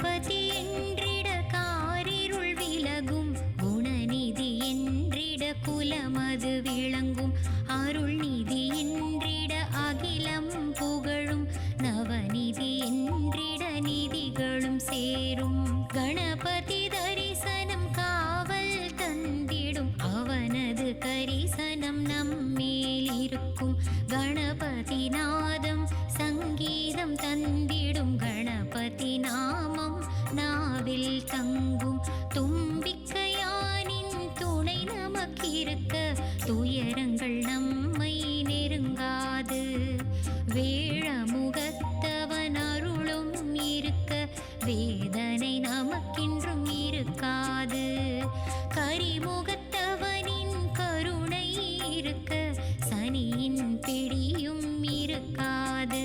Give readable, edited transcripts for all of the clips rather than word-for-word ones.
கணபதி என்றிட காரிருள் விலகும், குணநிதி என்றிட குலமது விளங்கும், அருள்நிதி என்றிட அகிலம் புகழும், நவநிதி என்றிட நிதிகளும் சேரும். கணபதி தரிசனம் காவல் தந்திடும், அவனது கரிசனம் நம்மேல் இருக்கும். கணபதி நாதம் சங்கீதம் தந்திடும், கணபதி நாமம் நாவில் தங்கும். தும்பிக்கையானின் துணை நமக்கிருக்க, துயரங்கள் நம்மை நெருங்காது. வேழமுகத்தவன் அருளும் இருக்க, வேதனை நமக்கின்றும் இருக்காது. கரிமுகத்தவனின் கருணை இருக்க, சனியின் பிடியும் இருக்காது.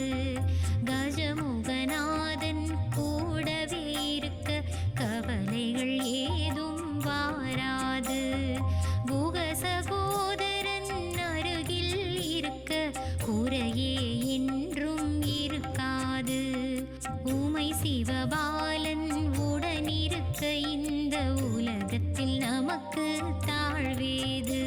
கஜமுகநாதன் கூடவே இருக்க, கவலைகள் ஏதும் வாராது. குக சகோதரன் அருகில் இருக்க, குறையே என்றும் இருக்காது. உமை சிவபாலன் உடனிருக்க, இந்த உலகத்தில் நமக்கு தாழ்வேது.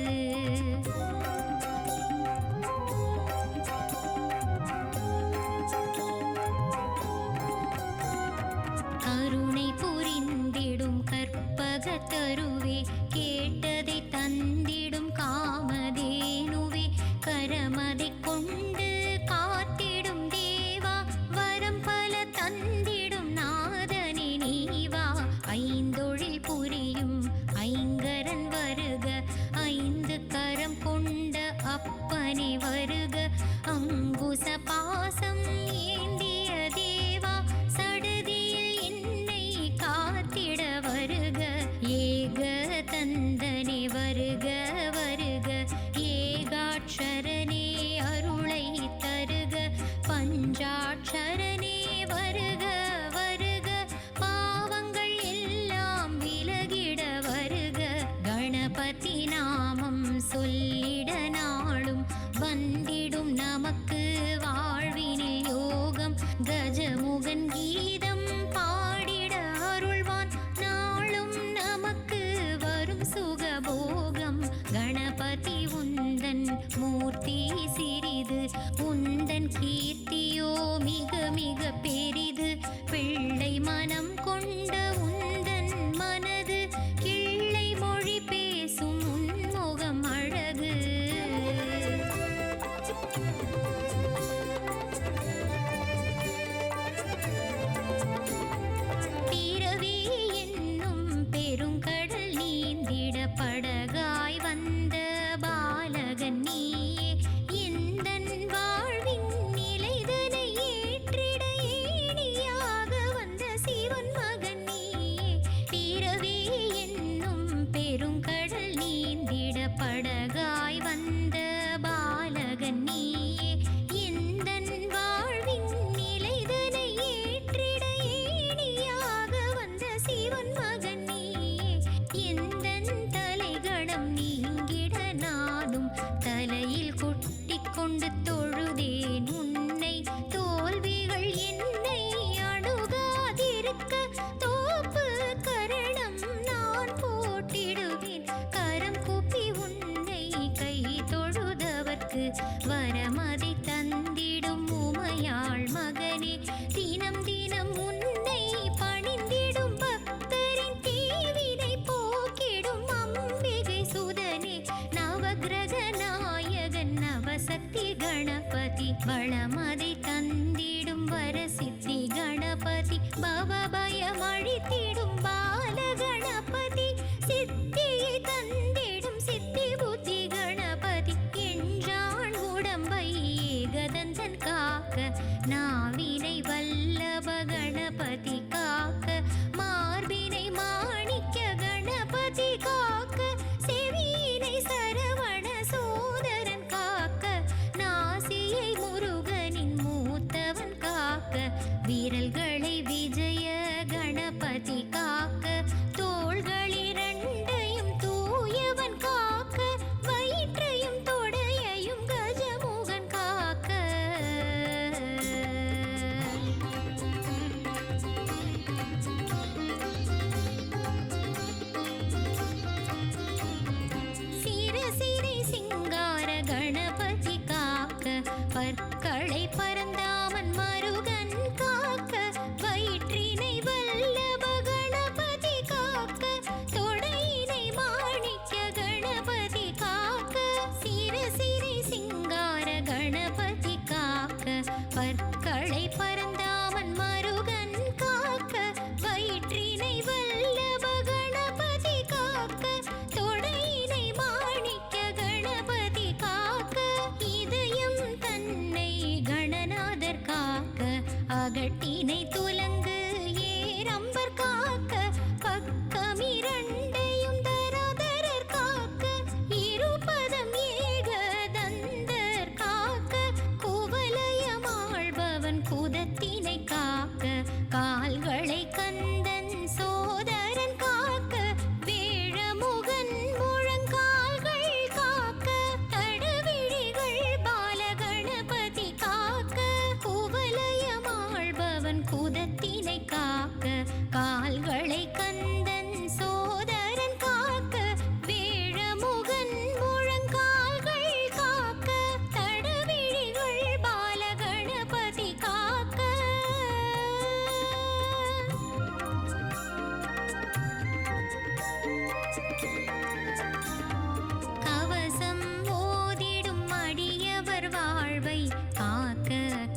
கருணை புரிந்திடும் கற்பகத்தருவே, கேட்டதை தந்திடும் காமதேனுவே, கரமதை கொண்டு காத்திடும் தேவா, வரம் பல தந்திடும் நாதனே நீவா. ஐந்தொழில் புரியும் ஐங்கரன் வருக, ஐந்து கரம் கொண்ட அப்பனே வருக. அங்குச பாசம் ஏந்திய தேவா, சடதியில் என்னை காத்திட வருக. ஏக தந்தனே வருக வருக, ஏகாட்சரனே அருளை தருக. பஞ்சாட்சரனே வருக வருக, பாவங்கள் எல்லாம் விலகிட வருக. கணபதி நாமம் சொல்லிட நாளும் வந்திடும் நமக்கு வாழ்வினில் யோகம். கஜமுகன் கீதம் பாடிட அருள்வான், நாளும் நமக்கு வரும் சுகபோகம். கணபதி உந்தன் மூர்த்தி சிறிது, உந்தன் கீர்த்தியோ மிக மிக பெரிது. பிள்ளை மனம் கொண்ட உந்தன் மனது, கிள்ளை மொழி பேசும் உன்முகம் அழகு. பிறவி என்னும் பெருங்கடல் நீந்திட படகாய் வந்த பாலகன் நீயே, எந்தன் வாழ்வின் நிலைதனை ஏற்றிட ஏணியாக வந்த சிவன் மகன் நீயே. பிறவி என்னும் பெருங்கடல் நீந்திட படகாய் வந்த பாலகன் நீயே, எந்தன் வாழ்வின் நிலைதனை ஏற்றிட ஏணியாக வந்த சிவன் மகன் நீயே. எந்தன் தலைகணம் நீங்கிட நானும் தலையில் கொட்டிக் கொண்டு தொழுதேன் உன்னை. தோல்விகள் என்னை அணுகாதிருக்க, தோப்பு கரணம் நான் போட்டிடுவேன். கரம் கூப்பி உன்னை கை தொழுதவர்க்கு, வரமதை தந்திடும் உமையாள் மகனே. தினம் தினம் உன்னை பணிந்திடும் பக்தரின் தீவினை போக்கிடும் அம்பிகை சுதனே. நவகிரக நாயகன் நவசக்தி கணபதி, வளமதை தந்திடும் வரசித்தி கணபதி. பவபயம் அழித்திடும் பால கணபதி, சித்தியை தந்திடும் சித்தி புத்தி கணபதி. என்றான் உடம்பை ஏகதந்தன் காக்க, நாவினை வல்லப கணபதி காக்க. மார்பினை மாணிக்க கணபதி காக்க, செவியினை சரவண சோதரன் காக்க. நாசியை முருகனின் மூத்தவன் காக்க, விரல்களை விஜய கணபதி காக்க. தோள் பற்களை பரந்தாமன் மருகன் காக்க, வயிற்றினை வல்லப கணபதி காக்க, தொடையினை மாணிக்க கணபதி காக்க, இதயம் தன்னை கணநாதர் காக்க, அகட்டினை துலங்கு ஏரம்பர் காக்க, பக்கமிரண்டையும் தராதரர் காக்க, இருபதம் ஏகதந்தர் காக்க, குவலயமாழ்பவன் குதத்தினை காக்க, கால்களை கந்தன் சோதரன் காக்க, வேழமுகன் முழங்கால்கள் காக்க, தடவிழிகள் பாலகணபதி காக்க, குவலயமாழ்பவன் குதத்தினை காக்க, கால்களை கந்தன் சோதரன் காக்க, வேழமுகன் முழங்கால்கள் காக்க, தடவிழிகள் பாலகணபதி காக்க. கவசம் ஓதிடும் அடியவர் வாழ்வை காக்க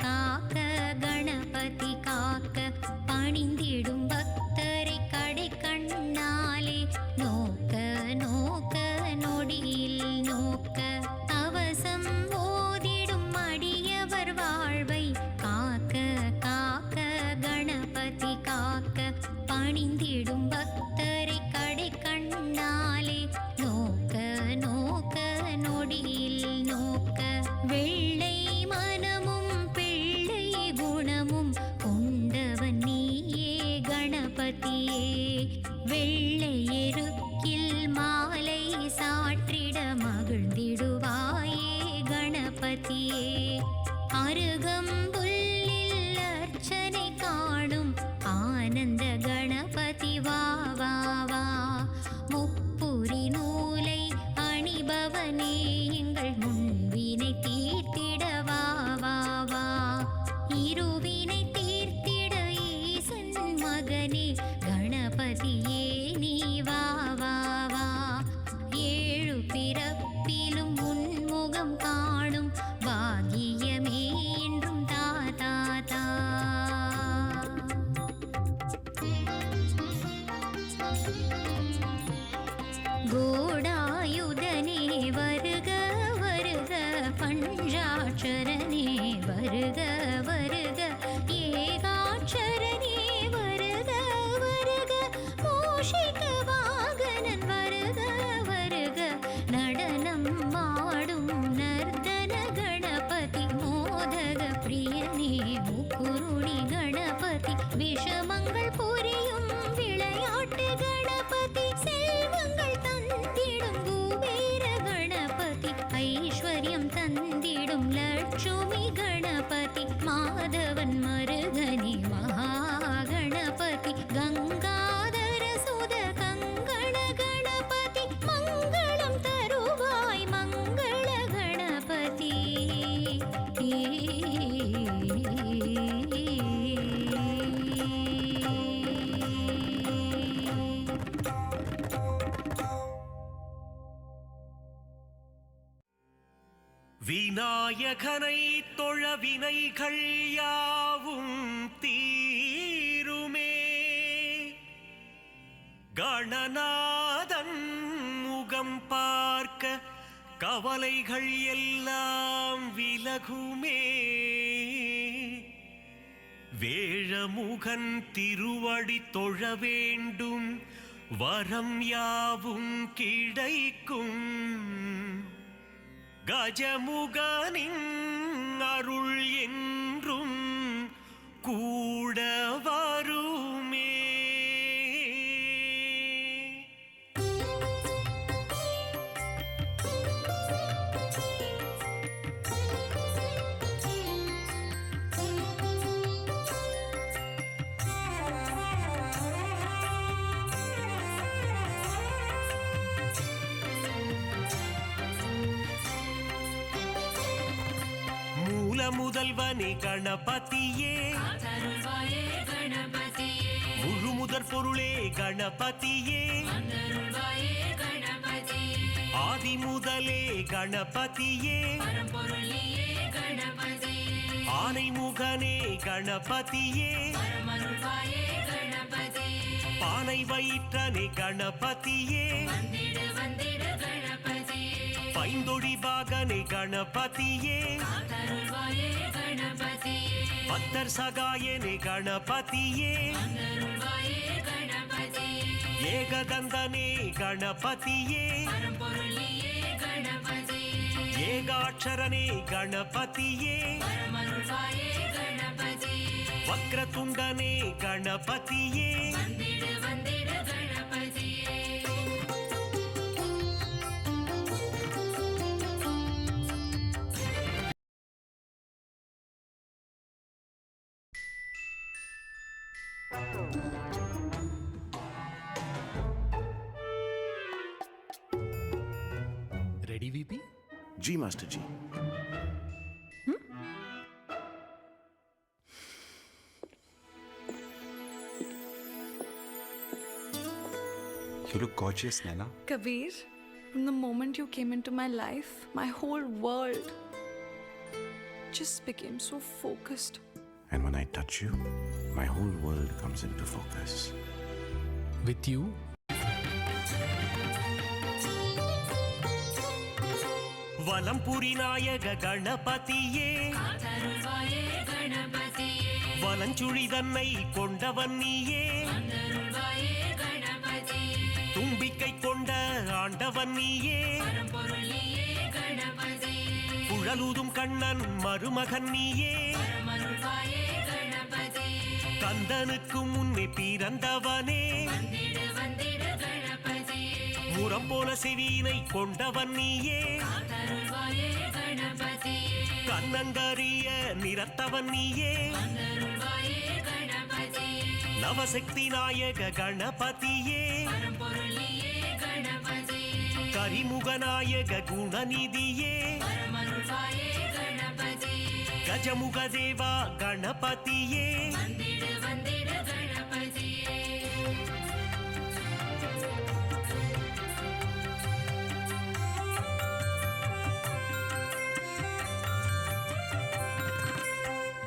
காக்க கணபதி காக்க, பணிந்திடும் பக்தரை கடை கண்ணாலே நோக்க நோக்க நொடியில் நோக்க, கவசம் ஓதிடும் அடியவர் வாழ்வை காக்க காக்க கணபதி காக்க, பணிந்திடும் பக்தரை கடை கண்ணாலே நோக்க நோக்க நொடியில் நோக்க, வெள்ளை மனமும் பிள்ளை குணமும் கொண்டவன் நீயே கணபதியே, வெள்ளை எருக்கில் மாலை சாற்றிட மகிழ்ந்திடுவாயே கணபதியே, அருகம்புல்லில் அர்ச்சனை காணும் ஆனந்த கணபதி வா வா வா, முப்புரி நூலை அணிபவனே எங்கள் முன்வினை தீர்த்திட வா வா வா, இருவினை தீர்த்திட ஈசன் மகனே கணபதியே நீ வா வா வா, ஏழு பிறப்பிலும் உன்முகம் காணும் பாகியமே என்றும் தா தா தா. கோடாயுதனே வருக வருக, பஞ்சாட்சரனே வருக வருக, ஏகாட்சரனே வருக வருக, மூஷிக வாகனன் வருக வருக, நடனம் ஆடும் நர்தன கணபதி, மோதக பிரியனே முக்குருணி கணபதி, விஷமங்கள் புரியும் விளையாட்டு கணபதி, செல்வங்கள் தந்திடும் குபேர கணபதி, ஐஸ்வர்யம் தந்திடும் லட்சுமி கணபதி, மாதவன் மருகனே மகாகணபதி, கங்காதர சுத கங்கண கணபதி, மங்களம் தருவாய் மங்கள கணபதி. விநாயகனை தொழ வினைகள் யாவும் தீருமே, கணநாதன் முகம் பார்க்க கவலைகள் எல்லாம் விலகுமே, வேழமுகன் திருவடி தொழ வேண்டும் வரம் யாவும் கிடைக்கும், கஜமுகனின் அருள் என்றும் கூட வருமே. முதல்வனே கணபதியே, முழு முதற் பொருளே கணபதியே, ஆதி முதலே கணபதியே, ஆனைமுகனே கணபதியே வரமருள்வாயே கணபதியே பானை வயிற்றனே கணபதியே வந்திடு வந்திடு கணபதியே பைந்தொடி பாகனே கணபதியே காத்தருள்வாயே கணபதியே பத்தர் சகாயனே கணபதியே வந்தருள்வாயே கணபதியே ஏகதந்தனே கணபதியே பரம்பொருளியே கணபதியே ஏகாட்சரனே கணபதியே வரமருள்வாயே கணபதியே வக்ரதுண்டனே கணபதியே வந்திடு வந்திடு கணபதியே Ready, VP? G, Master G. You look gorgeous, Naina. Kabir, from the moment you came into my life, my whole world just became so focused. And when I touch you, my whole world comes into focus. With you, வலம்புரி நாயக கணபதியே காத்தருள்வாயே கணபதியே வலஞ்சுழி தன்னை கொண்டவன் நீயே வந்தருள்வாயே கணபதியே தும்பிக்கை கொண்ட ஆண்டவன் நீயே பரம்பொருளியே கணபதியே குழலூதும் கண்ணன் மருமகன் நீயே வரமருள்வாயே கணபதியே கந்தனுக்கு முன்னே பிறந்தவனே வந்திடு வந்திடு கணபதியே முரம் போல செவியினை கொண்டவன் நீயே காத்தருள்வாயே கணபதியே கண்ணங்கரிய நிறத்தவன் நீயே வந்தருள்வாயே கணபதியே நவசக்தி நாயக கணபதியே பரம்பொருளியே கணபதியே கரிமுகநாயக குணநிதியே வரமருள்வாயே கணபதியே கஜமுக தேவா கணபதியே வந்திடு வந்திடு கணபதியே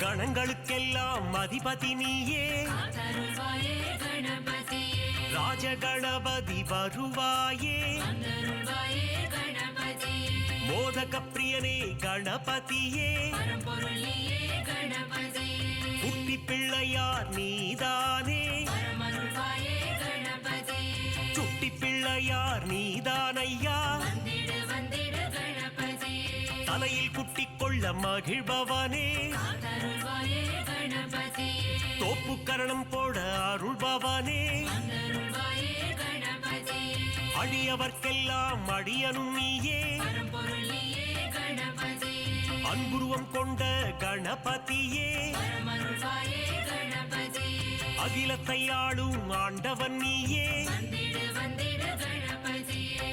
கணங்களுக்கெல்லாம் அதிபதி நீயே காத்தருள்வாயே கணபதியே ராஜகணபதி வருவாயே வந்தருள்வாயே கணபதியே மோதக பிரியனே கணபதியே பரம்பொருளியே கணபதியே குட்டி பிள்ளையார் நீதானே வரமருள்வாயே கணபதியே சுட்டி பிள்ளையார் நீதானையா வந்திடு வந்திடு கணபதியே தலையில் குட்டி கொள்ள மகிழ்பவனே காத்தருள்வாயே கணபதியே தோப்புக்கரணம் போட அருள்பவனே வந்தருள்வாயே கணபதியே அடியவர்க்கெல்லாம் அடியனும் நீயே பரம்பொருளியே கணபதியே அன்புருவம் கொண்ட கணபதியே வரமருள்வாயே கணபதியே அகிலத்தை ஆளும் ஆண்டவன் நீயே வந்திடு வந்திடு கணபதியே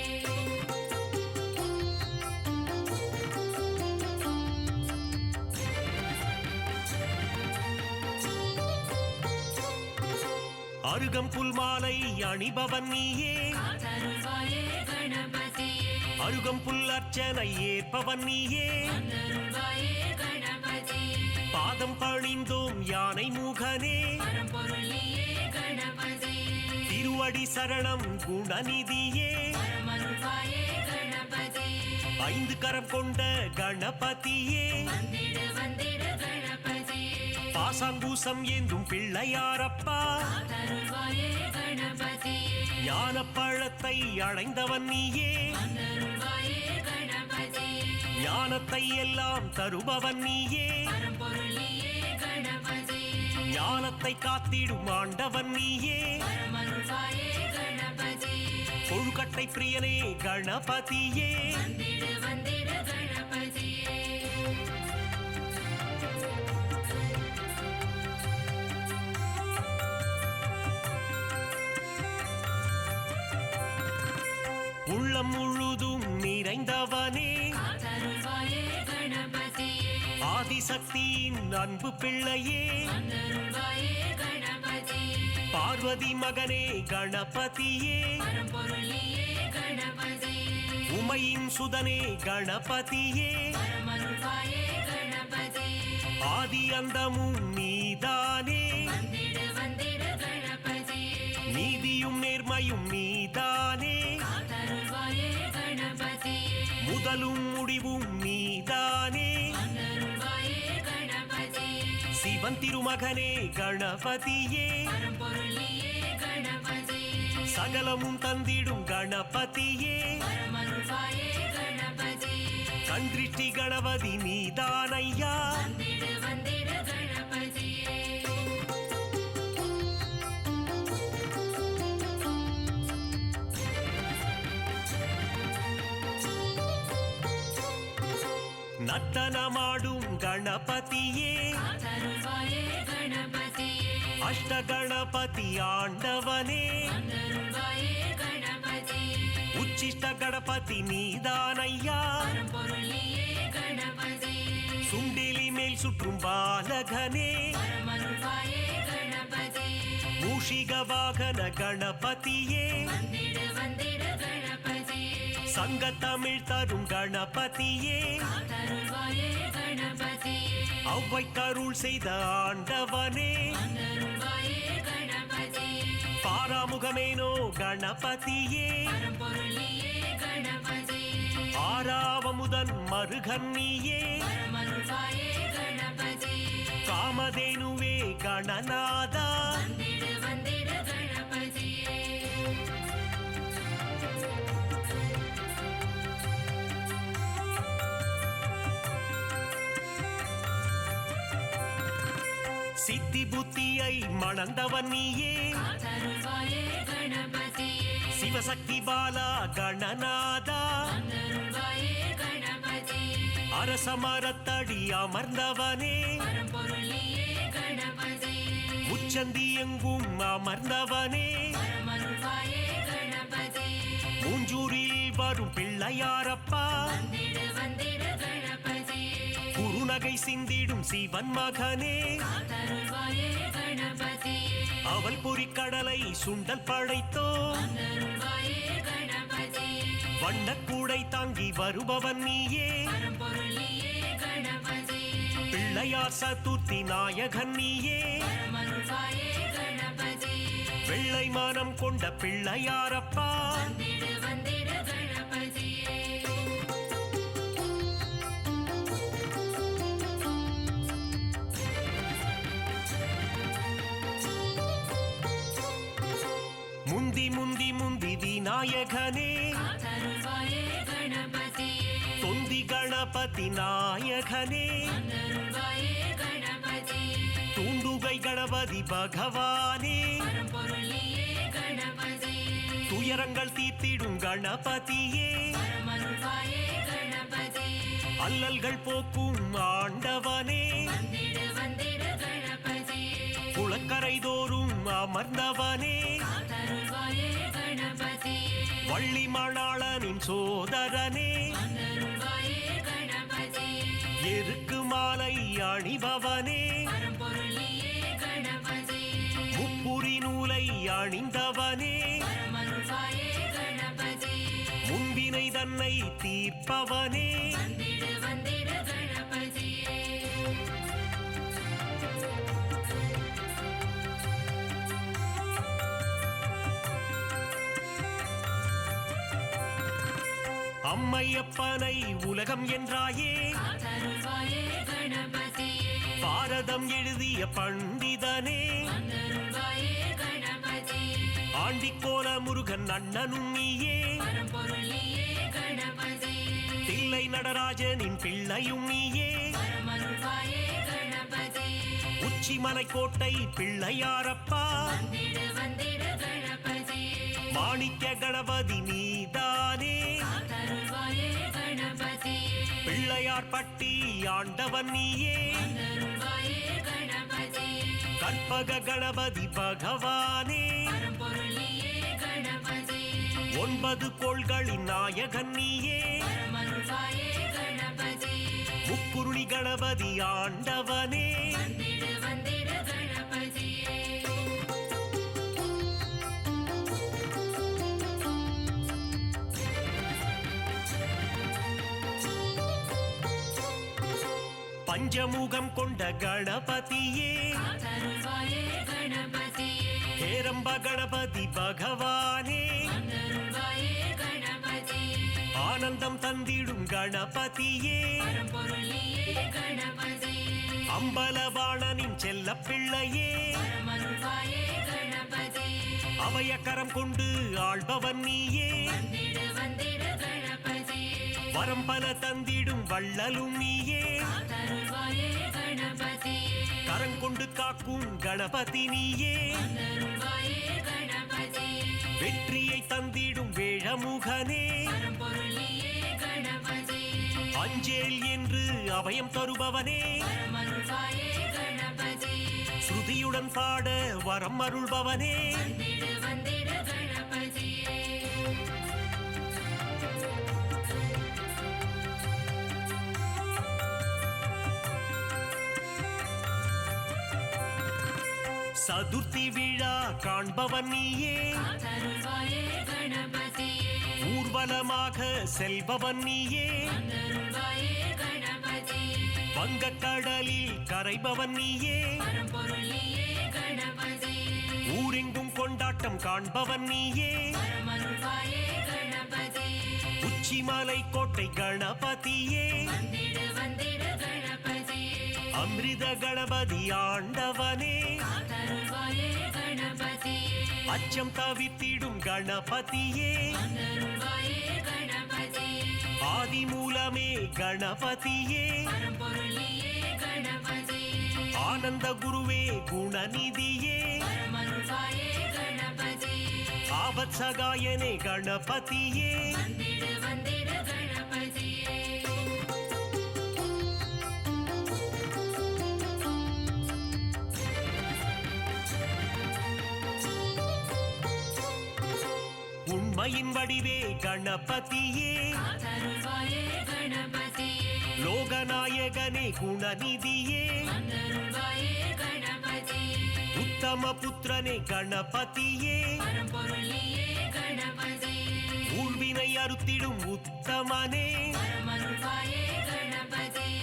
அருகம்புல் மாலை அணிபவன் நீயே காத்தருள்வாயே கணபதியே அருகம்புல் அர்ச்சனை ஏற்பவன் நீயே வந்தருள்வாயே கணபதியே பாதம் பணிந்தோம் யானை முகனே பரம்பொருளியே கணபதியே திருவடி சரணம் குணநிதியே வரமருள்வாயே கணபதியே ஐந்து கரம் கொண்ட கணபதியே வந்திடு வந்திடு கணபதியே பாசாங்கூசம் ஏந்தும் பிள்ளையாரப்பா காத்தருள்வாயே கணபதியே ஞான பழத்தை அடைந்தவன் நீயே வந்தருள்வாயே கணபதியே ஞானத்தை எல்லாம் தருபவன் நீயே பரம்பொருளியே கணபதியே ஞானத்தை காத்திடும் ஆண்டவன் நீயே வரமருள்வாயே கணபதியே கொழுக்கட்டை பிரியனே கணபதியே வந்திடு வந்திடு கணபதியே உள்ளம் முழுதும் நிறைந்தவனே காத்தருள்வாயே கணபதியே ஆதிசக்தியின் அன்பு பிள்ளையே வந்தருள்வாயே கணபதியே பார்வதி மகனே கணபதியே பரம்பொருளியே கணபதியே உமையின் சுதனே கணபதியே வரமருள்வாயே கணபதியே ஆதி அந்தமும் நீதானே வந்திடு வந்திடு கணபதியே நீதியும் நேர்மையும் நீதானே காத்தருள்வாயே கணபதியே முதலும் முடிவும் நீதானே வந்தருள்வாயே கணபதியே சிவன் திருமகனே கணபதியே பரம்பொருள் நீயே கணபதியே சகலமும் தந்திடும் கணபதியே பரமருள்வாயே கணபதியே கண்திருஷ்டி கணபதி நீதானையா வந்திடு வந்திடு கணபதியே நர்த்தனமாடும் கணபதியே காத்தருள்வாயே கணபதியே அஷ்ட கணபதி ஆண்டவனே வந்தருள்வாயே கணபதியே உச்சிஷ்ட கணபதி நீதானையா பரம்பொருள் நீயே கணபதியே சுண்டிலி மேல் சுற்றும் பாலகனே பரமருள்வாயே கணபதியே மூஷிக வாகன கணபதியே வந்திடு வந்திடு கணபதியே சங்க தமிழ் தரும் கணபதியே காத்தருள்வாயே கணபதியே அவ்வை கருள் செய்த ஆண்டவனே வந்தருள்வாயே கணபதியே பாராமுகமேனோ கணபதியே பரம்பொருள் நீயே கணபதியே ஆறாவமுதன் மருகன்னியே பரமருள்வாயே கணபதியே காமதேனுவே கணநாதா வந்திடு வந்திடு கணபதியே சித்தி புத்தியை மணந்தவன் நீயே காத்தருள்வாயே கணபதியே சிவசக்தி பாலா கணநாதா வந்தருள்வாயே கணபதியே அரச மரத்தடி அமர்ந்தவனே பரம்பொருள் நீயே கணபதியே உச்சந்தி எங்கும் அமர்ந்தவனே பரமருள்வாயே கணபதியே மூஞ்சூரில் வரும் பிள்ளையாரப்பா வந்திடு வந்திடு கணபதியே குறுநகை சிந்திடும் சிவன் மகனே காத்தருள்வாயே கணபதியே அவள் பொறிக்கடலை சுண்டல் படைத்தோ வந்தருள்வாயே கணபதியே வண்ணக்கூடை தாங்கி வருபவன் நீயே பரம்பொருள் நீயே கணபதியே பிள்ளையார் சதுர்த்தி நாயகன் நீயே பரமருள்வாயே கணபதியே வெள்ளை மானம் கொண்ட பிள்ளையாரப்பா வந்திடு வந்திடு கணபதியே முந்தி முந்தி முந்தி விநாயகனே காத்தருள்வாயே கணபதியே தொந்தி கணபதி நாயகனே வந்தருள்வாயே கணபதியே தூண்டுகை கணபதி பகவானே பரம்பொருள் நீயே கணபதியே துயரங்கள் தீர்த்திடும் கணபதியே பரமருள்வாயே கணபதியே அல்லல்கள் போக்கும் ஆண்டவனே வந்திடு வந்திடு கணபதியே குளக்கரை தோறும் அமர்ந்தவனே காத்தருள்வாயே கணபதியே வள்ளி மணாளனின் சோதரனே வந்தருள்வாயே கணபதியே எருக்கு மாலை அணிபவனே பரம்பொருள் நீயே கணபதியே முப்புரி நூலை அணிந்தவனே பரமருள்வாயே கணபதியே முன்பினை தன்னை தீர்ப்பவனே வந்திடு வந்திடு கணபதியே அம்மையப்பனை உலகம் என்றாயே காத்தருள்வாயே கணபதியே பாரதம் எழுதிய பண்டிதனே வந்தருள்வாயே கணபதியே ஆண்டிக்கோல முருகன் அண்ணனும் நீயே பரம்பொருள் நீயே கணபதியே தில்லை நடராஜனின் பிள்ளையும் நீயே பரமருள்வாயே கணபதியே உச்சிமலை கோட்டை பிள்ளையாரப்பா வந்திடு வந்திடு கணபதியே மாணிக்க கணபதி நீதானே காத்தருள்வாயே கணபதியே பிள்ளையார் பட்டி ஆண்டவன் நீயே வந்தருள்வாயே கணபதியே கற்பக கணபதி பகவானே பரம்பொருள் நீயே கணபதியே 9 கோள்களின் நாயகன் நீயே பரமருள்வாயே கணபதியே முக்குருளி கணபதி ஆண்டவனே வந்திடு வந்திடு கணபதியே பஞ்சமுகம் கொண்ட கணபதியே காத்தருள்வாயே கணபதியே ஹேரம்ப கணபதி பகவானே வந்தருள்வாயே கணபதியே ஆனந்தம் தந்திடும் கணபதியே பரம்பொருள் நீயே கணபதியே அம்பலவாணனின் செல்ல பிள்ளையே பரமருள்வாயே கணபதியே அபயக்கரம் கொண்டு ஆள்பவன் நீயே வந்திடு வந்திடு கணபதியே வரம் பல தந்திடும் வள்ளலும் நீயே காத்தருள்வாயே கணபதியே கரங்கொண்டு காக்கும் கணபதி நீயே வந்தருள்வாயே கணபதியே வெற்றியை தந்திடும் வேழமுகனே பரம்பொருள் நீயே கணபதியே அஞ்சேல் என்று அபயம் தருபவனே பரமருள்வாயே கணபதியே ஸ்ருதியுடன் பாட வரம் அருள்பவனே வந்திடு வந்திடு கணபதியே சதுர்த்தி விழா காண்பவன் நீயே காத்தருள்வாயே கணபதியே ஊர்வலமாக செல்பவன் நீயே வந்தருள்வாயே கணபதியே வங்கக்கடலில் கரைபவன் நீயே பரம்பொருள் நீயே கணபதியே ஊரெங்கும் கொண்டாட்டம் காண்பவன் நீயே பரமருள்வாயே கணபதியே உச்சிமலை கோட்டை கணபதியே வந்திடு வந்திடு கணபதியே அமிர்த கணபதி ஆண்டவனே காத்தருள்வாயே கணபதியே அச்சம் தவித்திடும் கணபதியே வந்தருள்வாயே கணபதியே ஆதி மூலமே கணபதியே பரம்பொருள் நீயே கணபதியே ஆனந்த குருவே குணநிதியே பரமருள்வாயே கணபதியே ஆபத் சகாயனே கணபதியே வந்திடு வந்திடு கணபதியே உண்மையின் வடிவே கணபதியே காத்தருள்வாயே கணபதியே லோகநாயகனே குணநிதியே வந்தருள்வாயே கணபதியே உத்தம புத்திரனே கணபதியே பரம்பொருள் நீயே கணபதியே ஊழ்வினை அறுத்திடும் உத்தமனே பரமருள்வாயே கணபதியே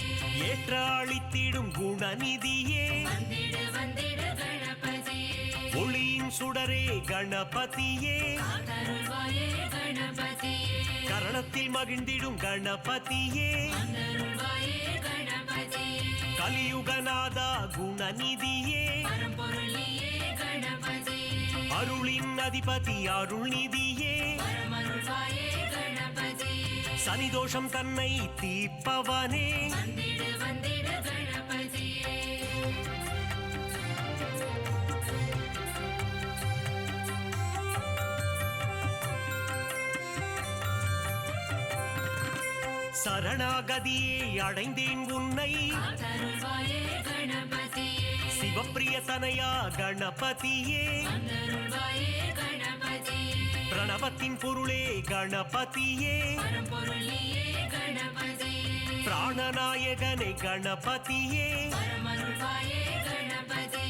ஏற்ற அளித்திடும் குணநிதியே வந்திடு வந்திடு கணபதியே ஒளியின் சுடரே கணபதியே காத்தருள்வாயே கணபதியே கரணத்தில் மகிழ்ந்திடும் கணபதியே வந்தருள்வாயே கணபதியே கலியுகநாதா குணநிதியே பரம்பொருள் நீயே கணபதியே அருளின் அதிபதி அருள்நிதியே பரமருள்வாயே கணபதியே சனிதோஷம் தன்னை தீர்ப்பவனே வந்திடு வந்திடு கணபதியே சரணாகதியே அடைந்தேன் உன்னை காத்தருள்வாயே கணபதியே சிவப்பிரிய தனையா கணபதியே வந்தருள்வாயே கணபதியே பிரணவத்தின் பொருளே கணபதியே பரம்பொருள் நீயே கணபதியே பிராணநாயகனே கணபதியே பரமருள்வாயே கணபதியே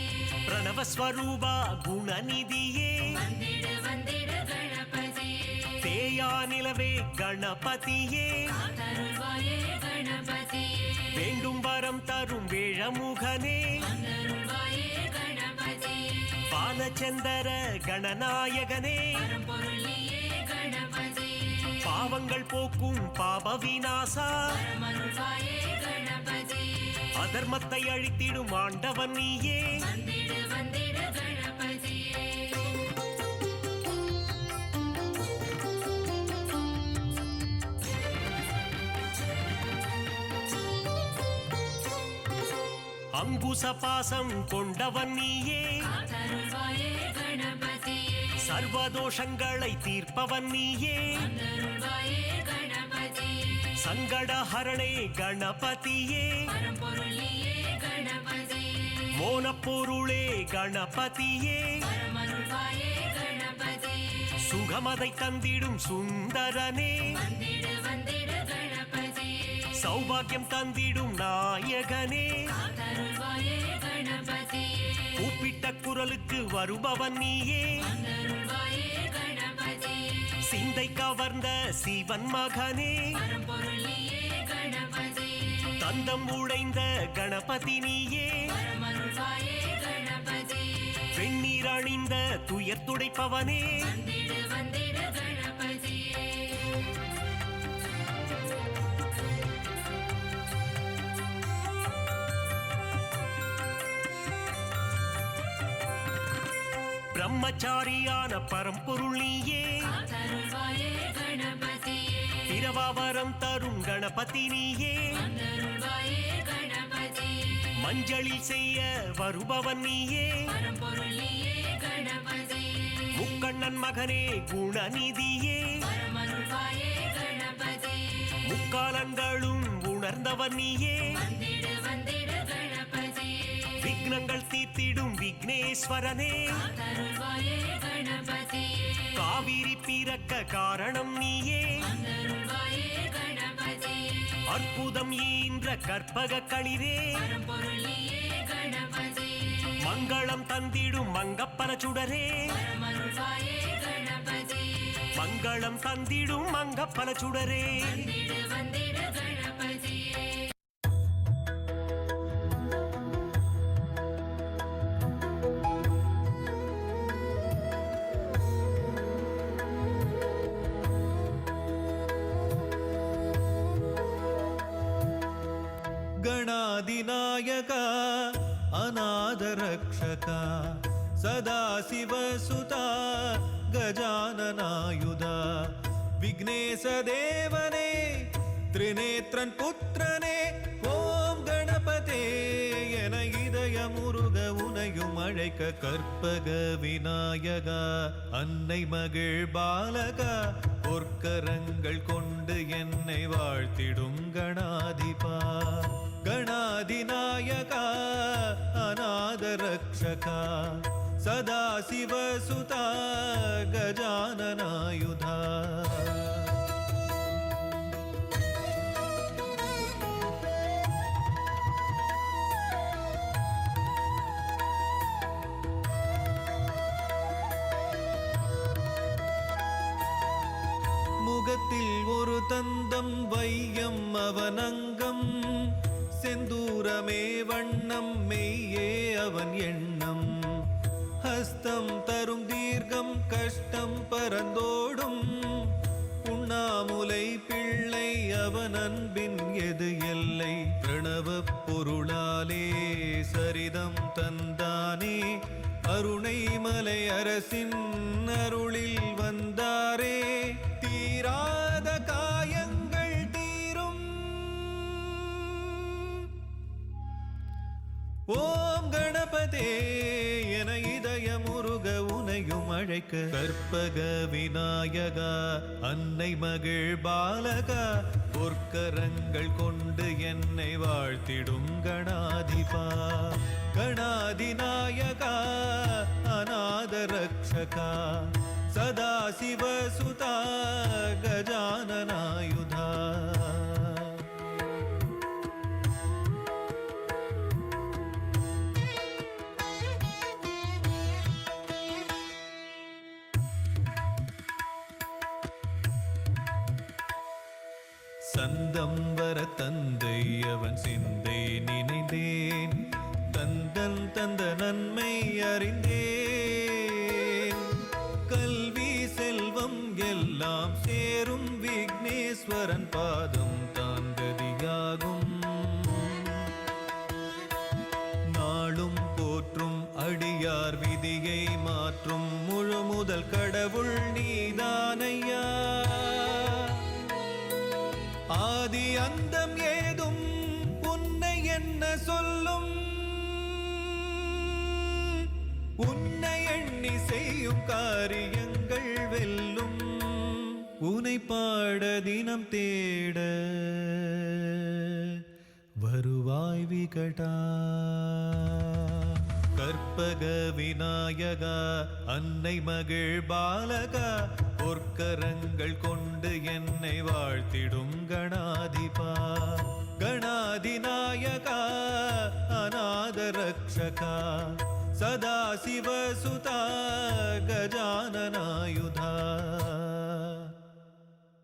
பிரணவஸ்வரூபா குணநிதியே வந்திடு வந்திடு கணபதியே தேயா நிலவே கணபதியே காத்தருள்வாயே கணபதியே வேண்டும் வரம் தரும் வேழமுகனே வந்தருள்வாயே கணபதியே பாலச்சந்தர கணநாயகனே பரம்பொருள் நீயே கணபதியே பாவங்கள் போக்கும் பாப விநாசா பரமருள்வாயே கணபதியே அதர்மத்தை அழித்திடும் ஆண்டவன் நீயே வந்திடு வந்திடு கணபதியே அங்குச பாசம் கொண்டவன் நீயே காத்தருள்வாயே கணபதியே சர்வதோஷங்களை தீர்ப்பவன் நீயே வந்தருள்வாயே கணபதியே சங்கடஹரணே கணபதியே பரம்பொருள் நீயே கணபதியே மோனப்பொருளே கணபதியே பரமருள்வாயே கணபதியே சுகமதை தந்திடும் சுந்தரனே வந்திடு வந்திடு கணபதியே சௌபாகியம் தந்திடும் நாயகனே காத்தருள்வாயே கணபதியே கூப்பிட்ட குரலுக்கு வருபவன் நீயே வந்தருள்வாயே கணபதியே சிந்தை கவர்ந்த சிவன் மகனே பரம்பொருள் நீயே கணபதியே சந்தம் உடைந்த கணபதி நீயே வரமருள்வாயே கணபதியே வெண்ணீர் அணிந்த துயர் துடைப்பவனே வந்திடு வந்திடு கணபதியே பிரம்மச்சாரியான பரம்பொருள் நீயே காத்தருள்வாயே கணபதியே பிரபாவரம் தரும் கணபதி நீயே வந்தருள்வாயே கணபதியே மஞ்சளில் செய்ய வருபவன் நீயே பரம்பொருள் நீயே கணபதியே முக்கண்ணன் மகனே குணநிதியே வரமருள்வாயே கணபதியே முக்காலங்களும் உணர்ந்தவன் நீயே வந்திடு வந்திடு கணபதியே விக்னங்கள் தீர்த்திடும் விக்னேஸ்வரனே காத்தருள்வாயே கணபதியே காவிரி பிறக்க காரணம் நீயே வந்தருள்வாயே கணபதியே அற்புதம் ஈன்ற கற்பக களிரே பரம்பொருள் நீயே கணபதியே மங்களம் தந்திடும் மங்கப்பன சுடரே வரமருள்வாயே கணபதியே மங்களம் தந்திடும் மங்கப்பன சுடரே வந்திடு வந்திடு கணபதியே ಗಣಾಧಿನಾಯಕ ಅನಾಥರಕ್ಷಕ ಸದಾಶಿವಸುತ ಗಜಾನನಾಯುಧ ವಿಘ್ನೇಶ ದೇವನೇ ತ್ರಿನೇತ್ರನ್ ಪುತ್ರನೇ ஓம் கணபதே என இதய முருக உனையும் அழைக்க கற்பக விநாயகா அன்னை மகிழ் பாலகா பொற்கரங்கள் கொண்டு என்னை வாழ்த்திடும் கணாதிபா கணாதிநாயகா அநாத ரக்ஷகா சதாசிவசுதா கஜானனாயுதா முகத்தில் ஒரு தந்தம் வையம் அவனங்கம் செந்தூரமே வண்ணம் மெய்யே அவன் எண்ணம் ஹஸ்தம் தரும் தீர்க்கம் கஷ்டம் பரந்தோடும் உண்ணாமுலை பிள்ளை அவன் அன்பின் எது எல்லை பிரணவ பொருளாலே சரிதம் தந்தானே அருணைமலை அரசின் அருளில் வந்தாரே தீராத காயங்கள் தீரும் ஓம் கணபதே என இதய முருக உனையும் அழைக்க கற்பக விநாயகா அன்னை மகிழ் பாலகா பொற்கரங்கள் கொண்டு என்னை வாழ்த்திடும் கணாதிபா கணாதிநாயகா அநாத ரக்ஷகா சதாசிவசுதா கஜானனாயுதா சந்தம் வர தந்தை அவன் சிந்தை நினைந்தேன் தந்தன் தந்த நன்மை அறிந்தேன் கல்வி செல்வம் எல்லாம் சேரும் விக்னேஸ்வரன் பாதம் தான் கதியாகும் நாளும் போற்றும் அடியார் விதியை மாற்றும் முழு முதல் கடவுள் நீதானையா ஆதி அந்தம் ஏதும் உன்னை என்ன சொல்லும் உன்னை எண்ணி செய்யும் காரியங்கள் வெல்லும் உனை பாட தினம் தேட வருவாய் விகடா கற்பக விநாயகா அன்னை மகிழ் பாலகா பொற்கரங்கள் கொண்டு என்னை வாழ்த்திடும் கணாதிபா கணாதிநாயகா அநாத ரக்ஷகா சதாசிவசுதா கஜானனாயுதா